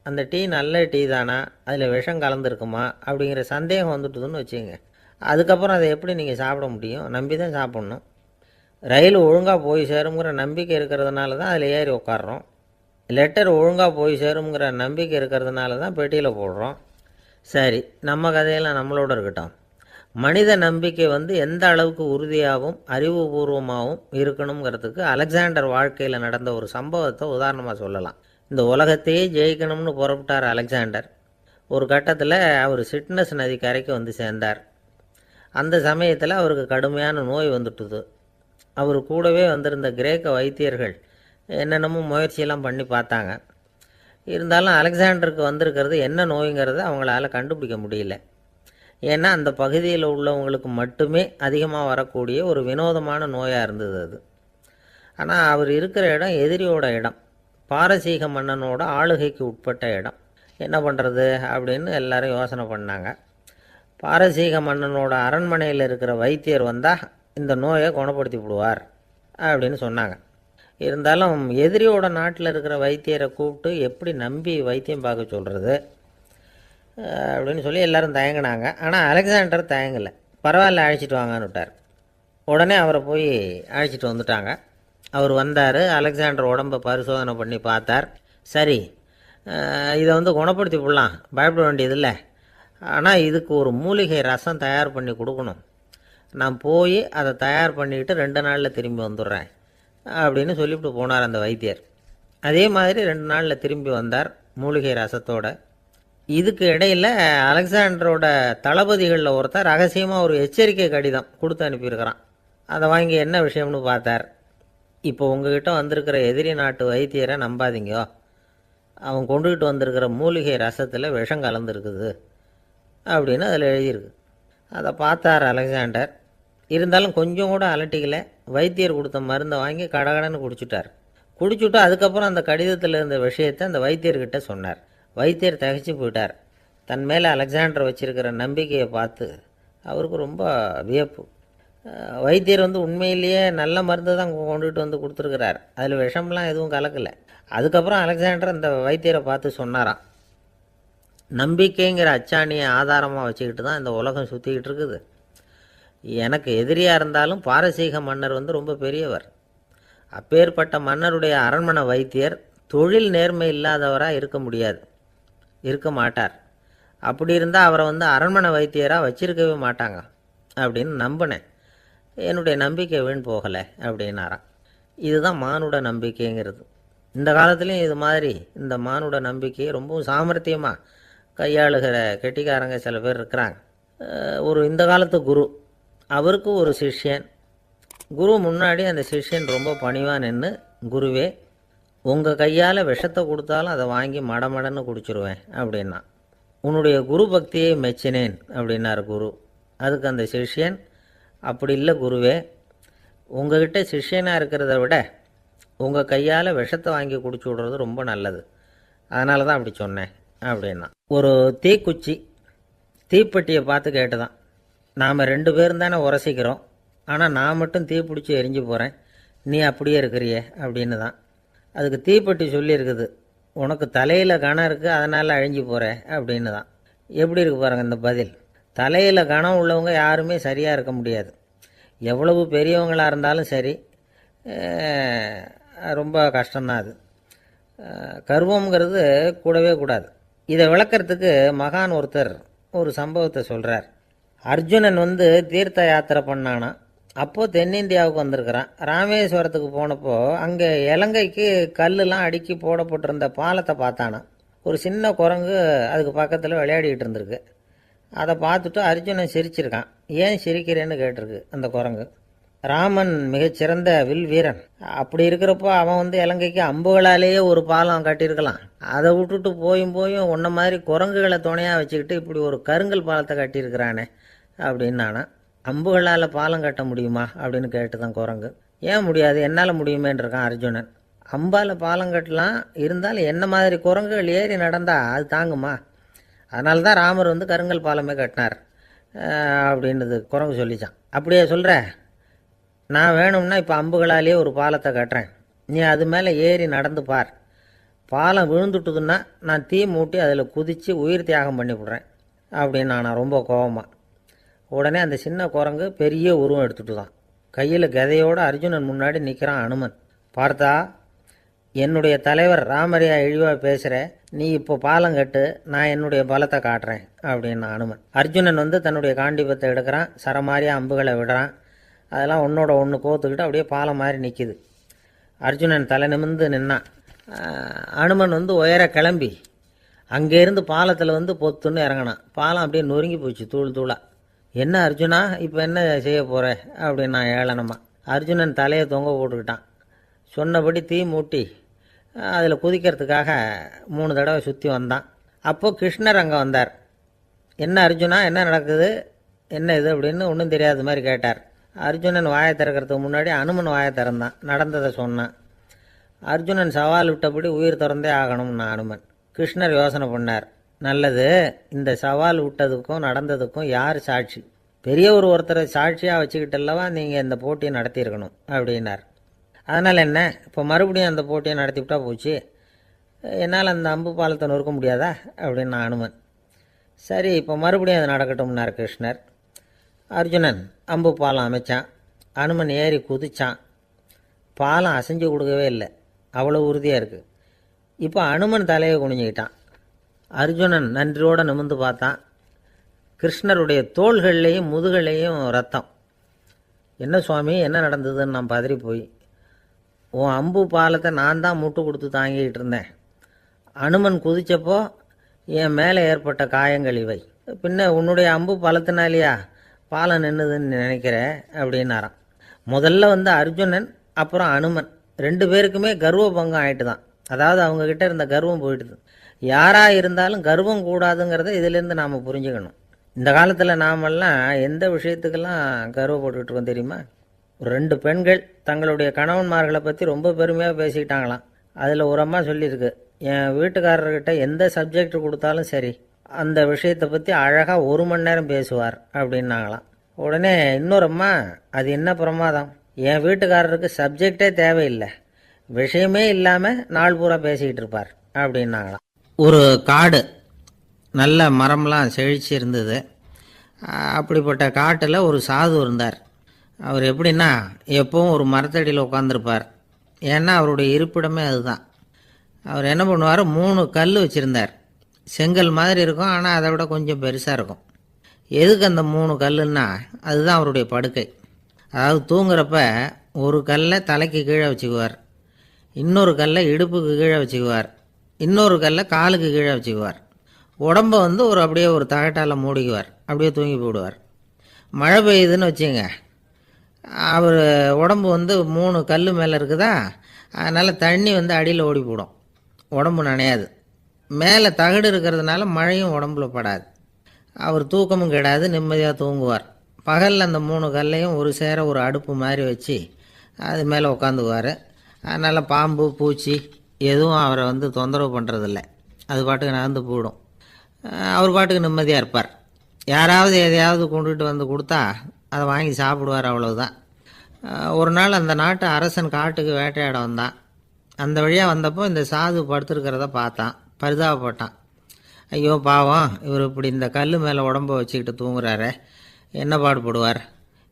D: அந்த டீ நல்ல டீ தானா, அதில் விஷம் கலந்துருக்குமா அப்படிங்கிற சந்தேகம் வந்துட்டுதுன்னு வச்சுங்க. அதுக்கப்புறம் அதை எப்படி நீங்கள் சாப்பிட முடியும்? நம்பி தான் சாப்பிட்ணும். ரயில் ஒழுங்காக போய் சேருங்கிற நம்பிக்கை இருக்கிறதுனால தான் அதில் ஏறி உட்காடுறோம். லெட்டர் ஒழுங்காக போய் சேருங்கிற நம்பிக்கை இருக்கிறதுனால தான் பெட்டியில் போடுறோம். சரி, நம்ம கதையெல்லாம் நம்மளோட இருக்கட்டும். மனித நம்பிக்கை எந்த அளவுக்கு உறுதியாகவும் அறிவுபூர்வமாகவும் இருக்கணுங்கிறதுக்கு அலெக்சாண்டர் வாழ்க்கையில் நடந்த ஒரு சம்பவத்தை உதாரணமாக சொல்லலாம். இந்த உலகத்தையே ஜெயிக்கணும்னு புறப்பட்டார் அலெக்சாண்டர். ஒரு கட்டத்தில் அவர் சிட்னஸ் நதி கரைக்கு சேர்ந்தார். அந்த சமயத்தில் அவருக்கு கடுமையான நோய் வந்துட்டுது. அவர் கூடவே வந்திருந்த கிரேக்க வைத்தியர்கள் என்னென்னமோ முயற்சியெல்லாம் பண்ணி பார்த்தாங்க. இருந்தாலும் அலெக்சாண்டருக்கு வந்திருக்கிறது என்ன நோய்ங்கிறத அவங்களால கண்டுபிடிக்க முடியல. ஏன்னா அந்த பகுதியில் உள்ளவங்களுக்கு மட்டுமே அதிகமாக வரக்கூடிய ஒரு வினோதமான நோயாக இருந்தது அது. ஆனால் அவர் இருக்கிற இடம் எதிரியோட இடம், பாரசீக மன்னனோட ஆளுகைக்கு உட்பட்ட இடம். என்ன பண்ணுறது அப்படின்னு எல்லாரும் யோசனை பண்ணாங்க. பாரசீக மன்னனோட அரண்மனையில் இருக்கிற வைத்தியர் வந்தால் இந்த நோயை குணப்படுத்தி விடுவார் அப்படின்னு சொன்னாங்க. இருந்தாலும் எதிரியோட நாட்டில் இருக்கிற வைத்தியரை கூப்பிட்டு எப்படி நம்பி வைத்தியம் பார்க்க சொல்கிறது அப்படின்னு சொல்லி எல்லோரும் தயங்கினாங்க. ஆனால் அலெக்சாண்டர் தயங்கலை. பரவாயில்ல, அழைச்சிட்டு வாங்கன்னு விட்டார். உடனே அவரை போய் அழைச்சிட்டு வந்துட்டாங்க. அவர் வந்தார். அலெக்சாண்டர் உடம்பை பரிசோதனை பண்ணி பார்த்தார். சரி, இதை குணப்படுத்தி விடலாம், பயப்பட வேண்டியதில்லை. ஆனால் இதுக்கு ஒரு மூலிகை ரசம் தயார் பண்ணி கொடுக்கணும். நான் போய் அதை தயார் பண்ணிக்கிட்டு 2 நாளில் திரும்பி வந்துடுறேன் அப்படின்னு சொல்லிவிட்டு போனார் அந்த வைத்தியர். அதே மாதிரி 2 நாளில் திரும்பி வந்தார் மூலிகை ரசத்தோட. இதுக்கு இடையில் அலெக்சாண்டரோட தளபதிகளில் ஒருத்தர் ரகசியமாக ஒரு எச்சரிக்கை கடிதம் கொடுத்து அனுப்பியிருக்கிறான். அதை வாங்கி என்ன விஷயம்னு பார்த்தார். இப்போ உங்ககிட்ட வந்திருக்கிற எதிரி நாட்டு வைத்தியரை நம்பாதீங்கோ, அவன் கொண்டுகிட்டு வந்திருக்கிற மூலிகை ரசத்தில் விஷம் கலந்துருக்குது அப்படின்னு அதில் எழுதியிருக்கு. அதை பார்த்தார் அலெக்சாண்டர். இருந்தாலும் கொஞ்சம் கூட அலட்டிக்கலை. வைத்தியர் கொடுத்த மருந்தை வாங்கி கடகடன்னு குடிச்சுட்டார். குடிச்சுட்டு அதுக்கப்புறம் அந்த கடிதத்தில் இருந்த விஷயத்தை அந்த வைத்தியர்கிட்ட சொன்னார். வைத்தியர் திகைச்சு போயிட்டார். தன் மேலே அலெக்சாண்டர் வச்சிருக்கிற நம்பிக்கையை பார்த்து அவருக்கு ரொம்ப வியப்பு. வைத்தியர் உண்மையிலேயே நல்ல மருந்து தான் கொண்டுகிட்டு கொடுத்துருக்கிறார், அதில் விஷம்லாம் எதுவும் கலக்கலை. அதுக்கப்புறம் அலெக்சாண்டர் அந்த வைத்தியரை பார்த்து சொன்னாராம், நம்பிக்கைங்கிற அச்சாணியை ஆதாரமாக வச்சுக்கிட்டு தான் இந்த உலகம் சுற்றிக்கிட்டு இருக்குது. எனக்கு எதிரியாக இருந்தாலும் பாரசீக மன்னர் ரொம்ப பெரியவர். அப்பேற்பட்ட மன்னருடைய அரண்மனை வைத்தியர் தொழில் நேர்மை இல்லாதவராக இருக்க மாட்டார். அப்படி இருந்தால் அவரை அரண்மனை வைத்தியராக வச்சிருக்கவே மாட்டாங்க அப்படின்னு நம்பினேன். என்னுடைய நம்பிக்கை வீண் போகலை அப்படின்னாராம். இதுதான் மானுட நம்பிக்கைங்கிறது. இந்த காலத்துலேயும் இது மாதிரி இந்த மானுட நம்பிக்கையை ரொம்பவும் சாமர்த்தியமாக கையாளுகிற கெட்டிக்காரங்க சில பேர் இருக்கிறாங்க. இந்த காலத்து குரு, அவருக்கு ஒரு சிஷ்யன். குரு முன்னாடி அந்த சிஷ்யன் ரொம்ப பணிவாக நின்று, குருவே உங்கள் கையால் விஷத்தை கொடுத்தாலும் அதை வாங்கி மடமடன்னு குடிச்சிருவேன் அப்படின்னா. உன்னுடைய குரு பக்தியை மெச்சினேன் அப்படின்னார் குரு. அதுக்கு அந்த சிஷ்யன், அப்படி இல்லை குருவே, உங்ககிட்ட சிஷ்யனாக இருக்கிறத விட உங்கள் கையால் விஷத்தை வாங்கி குடிச்சு விடுறது ரொம்ப நல்லது அதனால தான் அப்படி சொன்னேன் அப்படின்னா. ஒரு தீக்குச்சி தீப்பெட்டியை பார்த்து கேட்டுதான், நாம் 2 பேரும் தானே உரசிக்கிறோம், ஆனால் நான் மட்டும் தீப்பிடிச்சி எரிஞ்சு போகிறேன், நீ அப்படியே இருக்கிறியே அப்படின்னு தான். அதுக்கு தீப்பெட்டி சொல்லியிருக்குது, உனக்கு தலையில் கணம் இருக்குது அதனால் அழிஞ்சு போகிற அப்படின்னு தான். எப்படி இருக்கு பாருங்கள் இந்த பதில். தலையில் கணம் உள்ளவங்க யாருமே சரியாக இருக்க முடியாது. எவ்வளவு பெரியவங்களாக இருந்தாலும் சரி, ரொம்ப கஷ்டம்தான் அது. கர்வம்ங்கிறது கூடவே கூடாது. இதை விளக்கறதுக்கு மகான் ஒருத்தர் ஒரு சம்பவத்தை சொல்கிறார். அர்ஜுனன் தீர்த்த யாத்திரை பண்ணானா. அப்போது தென்னிந்தியாவுக்கு வந்திருக்கிறான். ராமேஸ்வரத்துக்கு போனப்போ அங்கே இலங்கைக்கு கல்லுலாம் அடுக்கி போடப்பட்டிருந்த பாலத்தை பார்த்தானா. ஒரு சின்ன குரங்கு அதுக்கு பக்கத்தில் விளையாடிக்கிட்டு இருந்திருக்கு. அதை பார்த்துட்டு அர்ஜுனன் சிரிச்சிருக்கான். ஏன் சிரிக்கிறேன்னு கேட்டிருக்கு அந்த குரங்கு. ராமன் மிகச்சிறந்த வில் வீரன். அப்படி இருக்கிறப்போ அவன் இலங்கைக்கு அம்புகளாலேயே ஒரு பாலம் கட்டியிருக்கலாம். அதை விட்டுட்டு போயும் உன்ன மாதிரி குரங்குகளை துணையாக வச்சுக்கிட்டு இப்படி ஒரு கருங்கல் பாலத்தை கட்டியிருக்கிறானே அப்படின்னு நானா. அம்புகளால் பாலம் கட்ட முடியுமா அப்படின்னு கேட்டுதான் குரங்கு. ஏன் முடியாது, என்னால் முடியுமேன்னு இருக்கான் அர்ஜுனன். அம்பால் பாலம் கட்டலாம், இருந்தாலும் என்ன மாதிரி குரங்குகள் ஏறி நடந்தா அது தாங்குமா? அதனால தான் ராமர் கருங்கல் பாலமே கட்டினார் அப்படின்றது குரங்கு சொல்லிச்சான். அப்படியே சொல்கிற, நான் வேணும்னா இப்போ அம்புகளாலேயே ஒரு பாலத்தை கட்டுறேன், நீ அது மேலே ஏறி நடந்து பார். பாலம் விழுந்துட்டுதுன்னா நான் தீ மூட்டி அதில் குதித்து உயிர் தியாகம் பண்ணிவிடுறேன் அப்படின்னு நான் ரொம்ப கோபமாக. உடனே அந்த சின்ன குரங்கு பெரிய உருவம் எடுத்துட்டு தான் கையில் கதையோடு அர்ஜுனன் முன்னாடி நிற்கிறான் அனுமன். பார்த்தா, என்னுடைய தலைவர் ராமரையா இழிவாக பேசுகிற, நீ இப்போ பாலம் கட்டு, நான் என்னுடைய பலத்தை காட்டுறேன் அப்படின்னு அனுமன். அர்ஜுனன் தன்னுடைய காண்டிபத்தை எடுக்கிறான், சரமாரியா அம்புகளை விடுறான். அதெல்லாம் ஒன்றோட ஒன்று கோத்துக்கிட்டு அப்படியே பாலம் மாதிரி நிற்கிது. அர்ஜுனன் தலை நிமிர்ந்து நின்னான். அனுமன் உயர கிளம்பி அங்கேருந்து பாலத்தில் பொத்துன்னு இறங்கினான். பாலம் அப்படியே நொறுங்கி போச்சு தூள் தூளாக. என்ன அர்ஜுனா, இப்போ என்ன செய்ய போகிற அப்படின்னு ஏளனமா. அர்ஜுனன் தலையை தொங்க போட்டுக்கிட்டான். சொன்னபடி தீ மூட்டி அதில் குதிக்கிறதுக்காக 3 தடவை சுற்றி வந்தான். அப்போது கிருஷ்ணர் அங்கே வந்தார். என்ன அர்ஜுனா, என்ன நடக்குது, என்ன இது அப்படின்னு ஒன்றும் தெரியாத மாதிரி கேட்டார். அர்ஜுனன் வாயை திறக்கிறதுக்கு முன்னாடி அனுமன் வாயை திறந்தான், நடந்ததை சொன்னான். அர்ஜுனன் சவால் விட்டபடி உயிர் திறந்தே ஆகணும்னு அனுமன். கிருஷ்ணர் யோசனை பண்ணார். நல்லது, இந்த சவால் விட்டதுக்கும் நடந்ததுக்கும் யார் சாட்சி? பெரிய ஒருத்தரை சாட்சியாக வச்சுக்கிட்டல்லவா நீங்கள் இந்த போட்டியை நடத்தியிருக்கணும் அப்படின்னார். அதனால் என்ன, இப்போ மறுபடியும் அந்த போட்டியை நடத்திவிட்டா போச்சு, என்னால் அந்த அம்பு பாலத்தை நொறுக்க முடியாதா அப்படின்னு அனுமன். சரி, இப்போ மறுபடியும் அது நடக்கட்டும்னார் கிருஷ்ணர். அர்ஜுனன் அம்பு பாலம் அமைச்சான். அனுமன் ஏறி குதிச்சான். பாலம் அசைஞ்சு கொடுக்கவே இல்லை, அவ்வளோ உறுதியாக இருக்குது. இப்போ அனுமன் தலையை குனிஞ்சிக்கிட்டான். அர்ஜுனன் நன்றியோடு நிமிர்ந்து பார்த்தான். கிருஷ்ணருடைய தோள்கள்லேயும் முதுகள்லேயும் ரத்தம். என்ன சுவாமி, என்ன நடந்ததுன்னு நான் பதறி போய், உன் அம்பு பாலத்தை நான் தான் முட்டு கொடுத்து தாங்கிக்கிட்டு இருந்தேன். அனுமன் குதித்தப்போ என் மேலே ஏற்பட்ட காயங்கள் இவை. பின்ன உன்னுடைய அம்பு பலத்தினாலேயா பாலம் நின்றுதுன்னு நினைக்கிற அப்படின்னாராம். முதல்ல அர்ஜுனன் அப்புறம் அனுமன் 2 பேருக்குமே கர்வ பங்கம் ஆயிட்டு தான். அதாவது அவங்கக்கிட்ட இருந்த கர்வம் போயிட்டுது. யாராக இருந்தாலும் கர்வம் கூடாதுங்கிறத இதிலேருந்து நாம் புரிஞ்சுக்கணும். இந்த காலத்தில் நாமெல்லாம் எந்த விஷயத்துக்கெல்லாம் கர்வப்பட்டுக்கிட்டு இருக்கோம் தெரியுமா? 2 பெண்கள் தங்களுடைய கணவன்மார்களை பற்றி ரொம்ப பெருமையாக பேசிக்கிட்டாங்களாம். அதில் ஒரு அம்மா சொல்லியிருக்கு, என் வீட்டுக்காரர்கிட்ட எந்த சப்ஜெக்ட் கொடுத்தாலும் சரி அந்த விஷயத்தை பற்றி அழகாக 1 மணி நேரம் பேசுவார் அப்படின்னாங்களாம். உடனே இன்னொரு அம்மா, அது என்ன பிரமாதம், என் வீட்டுக்காரருக்கு சப்ஜெக்டே தேவையில்லை, விஷயமே இல்லாமல் நாள் பூரா பேசிக்கிட்டு இருப்பார் அப்படின்னாங்களாம். ஒரு காடு, நல்ல மரம்லாம் செழிச்சு இருந்தது. அப்படிப்பட்ட காட்டில் ஒரு சாது இருந்தார். அவர் எப்படின்னா எப்பவும் ஒரு மரத்தடியில் உட்காந்துருப்பார். ஏன்னா அவருடைய இருப்பிடமே அதுதான். அவர் என்ன பண்ணுவார், 3 கல் வச்சுருந்தார். செங்கல் மாதிரி இருக்கும், ஆனால் அதை விட கொஞ்சம் பெருசாக இருக்கும். எதுக்கு அந்த 3 கல்லுன்னா அதுதான் அவருடைய படுக்கை. அதாவது தூங்குறப்ப ஒரு கல்லை தலைக்கு கீழே வச்சுக்குவார், இன்னொரு கல்லை இடுப்புக்கு கீழே வச்சுக்குவார், இன்னொரு கல்லை காலுக்கு கீழே வச்சுக்குவார். உடம்பை ஒரு அப்படியே ஒரு தகட்டால் மூடிக்குவார், அப்படியே தூங்கி போடுவார். மழை பெய்யுதுன்னு வச்சுங்க, அவர் உடம்பு 3 கல் மேலே இருக்குதா, அதனால் தண்ணி அடியில் ஓடி போடும், உடம்பு நனையாது. மேலே தகடு இருக்கிறதுனால மழையும் உடம்புல படாது. அவர் தூக்கமும் கெடாது, நிம்மதியாக தூங்குவார். பகலில் அந்த 3 கல்லையும் ஒரு சேர ஒரு அடுப்பு மாதிரி வச்சு அது மேலே உட்காந்துக்குவார். அதனால் பாம்பு பூச்சி எதுவும் அவரை தொந்தரவு பண்ணுறதில்ல. அது பாட்டுக்கு நடந்து போயிடும். அவர் பாட்டுக்கு நிம்மதியாக இருப்பார். யாராவது எதையாவது கொண்டுகிட்டு வந்து கொடுத்தா அதை வாங்கி சாப்பிடுவார், அவ்வளவுதான். ஒரு நாள் அந்த நாட்டு அரசன் காட்டுக்கு வேட்டையாட வந்தான். அந்த வழியாக வந்தப்போ இந்த சாது படுத்துருக்கிறத பார்த்தான், பரிதாபப்பட்டான். ஐயோ பாவம், இவர் இப்படி இந்த கல் மேலே உடம்ப வச்சுக்கிட்டு தூங்குறாரே, என்ன பாடுபடுவார்,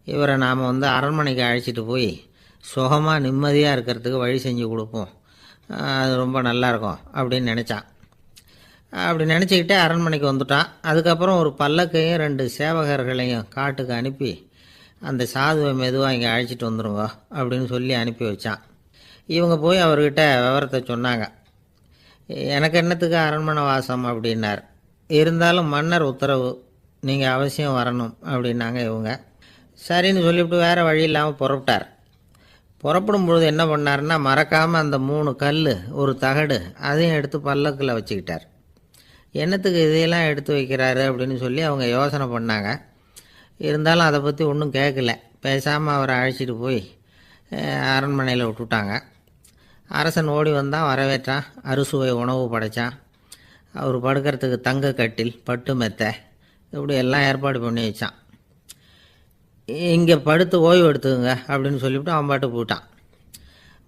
D: இவரை நாம் அரண்மனைக்கு அழைச்சிட்டு போய் சுகமாக நிம்மதியாக இருக்கிறதுக்கு வழி செஞ்சு கொடுப்போம், அது ரொம்ப நல்லாயிருக்கும் அப்படின்னு நினச்சான். அப்படி நினச்சிக்கிட்டே அரண்மனைக்கு வந்துட்டான். அதுக்கப்புறம் ஒரு பல்லக்கையும் 2 சேவகர்களையும் காட்டுக்கு அனுப்பி அந்த சாதுவை மெதுவாக இங்கே அழைச்சிட்டு வந்துடுங்க அப்படின்னு சொல்லி அனுப்பி வச்சான். இவங்க போய் அவர்கிட்ட விவரத்தை சொன்னாங்க. எனக்கு என்னத்துக்கு அரண்மனை வாசம் அப்படின்னார். இருந்தாலும் மன்னர் உத்தரவு, நீங்கள் அவசியம் வரணும் அப்படின்னாங்க இவங்க. சரின்னு சொல்லிவிட்டு வேறு வழி இல்லாமல் புறப்பட்டார். புறப்படும் பொழுது என்ன பண்ணார்னா, மறக்காமல் அந்த 3 கல், ஒரு தகடு, அதையும் எடுத்து பல்லக்கில் வச்சுக்கிட்டார். என்னத்துக்கு இதையெல்லாம் எடுத்து வைக்கிறாரு அப்படின்னு சொல்லி அவங்க யோசனை பண்ணாங்க. இருந்தாலும் அதை பற்றி ஒன்றும் கேட்கல. பேசாமல் அவரை அழைச்சிட்டு போய் அரண்மனையில் விட்டுட்டாங்க. அரசன் ஓடி வந்தான், வரவேற்றான், அறுசுவை உணவு படைத்தான். அவர் படுக்கிறதுக்கு தங்க கட்டில், பட்டு மெத்தை, இப்படி எல்லாம் ஏற்பாடு பண்ணி வச்சான். இங்கே படுத்து ஓய்வு எடுத்துக்குங்க அப்படின்னு சொல்லிவிட்டு அவன் பாட்டு போயிட்டான்.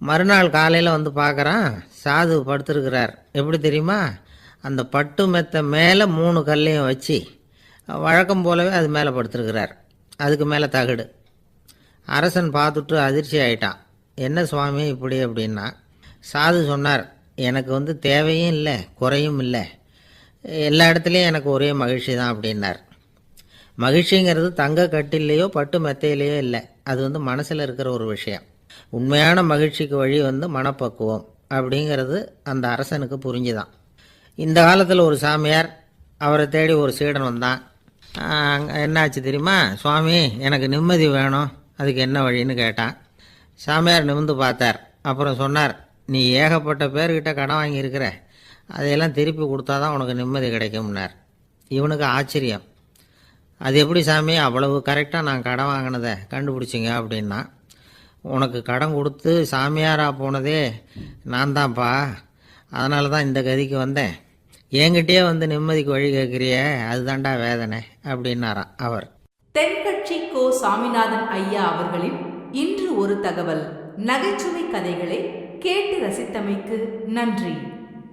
D: மறுநாள் காலையில் வந்து பார்க்குறான், சாது படுத்துருக்கிறார். எப்படி தெரியுமா, அந்த பட்டு மெத்தை மேலே 3 கல்லையும் வச்சு வழக்கம் போலவே அது மேலே படுத்துருக்கிறார். அதுக்கு மேலே தகடு. அரசன் பார்த்துட்டு அதிர்ச்சி ஆயிட்டான். என்ன சுவாமி இப்படி அப்படின்னா, சாது சொன்னார், எனக்கு தேவையும் இல்லை குறையும் இல்லை, எல்லா இடத்துலையும் எனக்கு ஒரே மகிழ்ச்சி தான் அப்படின்னார். மகிழ்ச்சிங்கிறது தங்க கட்டிலேயோ பட்டு மெத்தையிலேயோ இல்லை, அது மனசில் இருக்கிற ஒரு விஷயம். உண்மையான மகிழ்ச்சிக்கு வழி மனப்பக்குவம் அப்படிங்கிறது அந்த அரசனுக்கு புரிஞ்சுதான். இந்த காலத்தில் ஒரு சாமியார், அவரை தேடி ஒரு சீடன் வந்தான். என்னாச்சு தெரியுமா, சுவாமி எனக்கு நிம்மதி வேணும், அதுக்கு என்ன வழின்னு கேட்டான். சாமியார் நிமிர்ந்து பார்த்தார். அப்புறம் சொன்னார், நீ ஏகப்பட்ட பேர்கிட்ட கடன் வாங்கியிருக்கிற, அதையெல்லாம் திருப்பி கொடுத்தா தான் உனக்கு நிம்மதி கிடைக்கும்னார். இவனுக்கு ஆச்சரியம். அது எப்படி சாமி, அவ்வளவு கரெக்டாக நான் கடன் வாங்கினதை கண்டுபிடிச்சிங்க அப்படின்னா, உனக்கு கடன் கொடுத்து சாமியாராக போனதே நான் தான்ப்பா, அதனால தான் இந்த கதிக்கு வந்தேன். என்கிட்டயே நிம்மதிக்கு வழி கேட்குறியே, அதுதான்டா வேதனை அப்படின்னாராம் அவர்.
A: தென்கட்சி கோ சாமிநாதன் ஐயா அவர்களின் இன்று ஒரு தகவல் நகைச்சுவை கதைகளை கேட்டு ரசித்தமைக்கு நன்றி.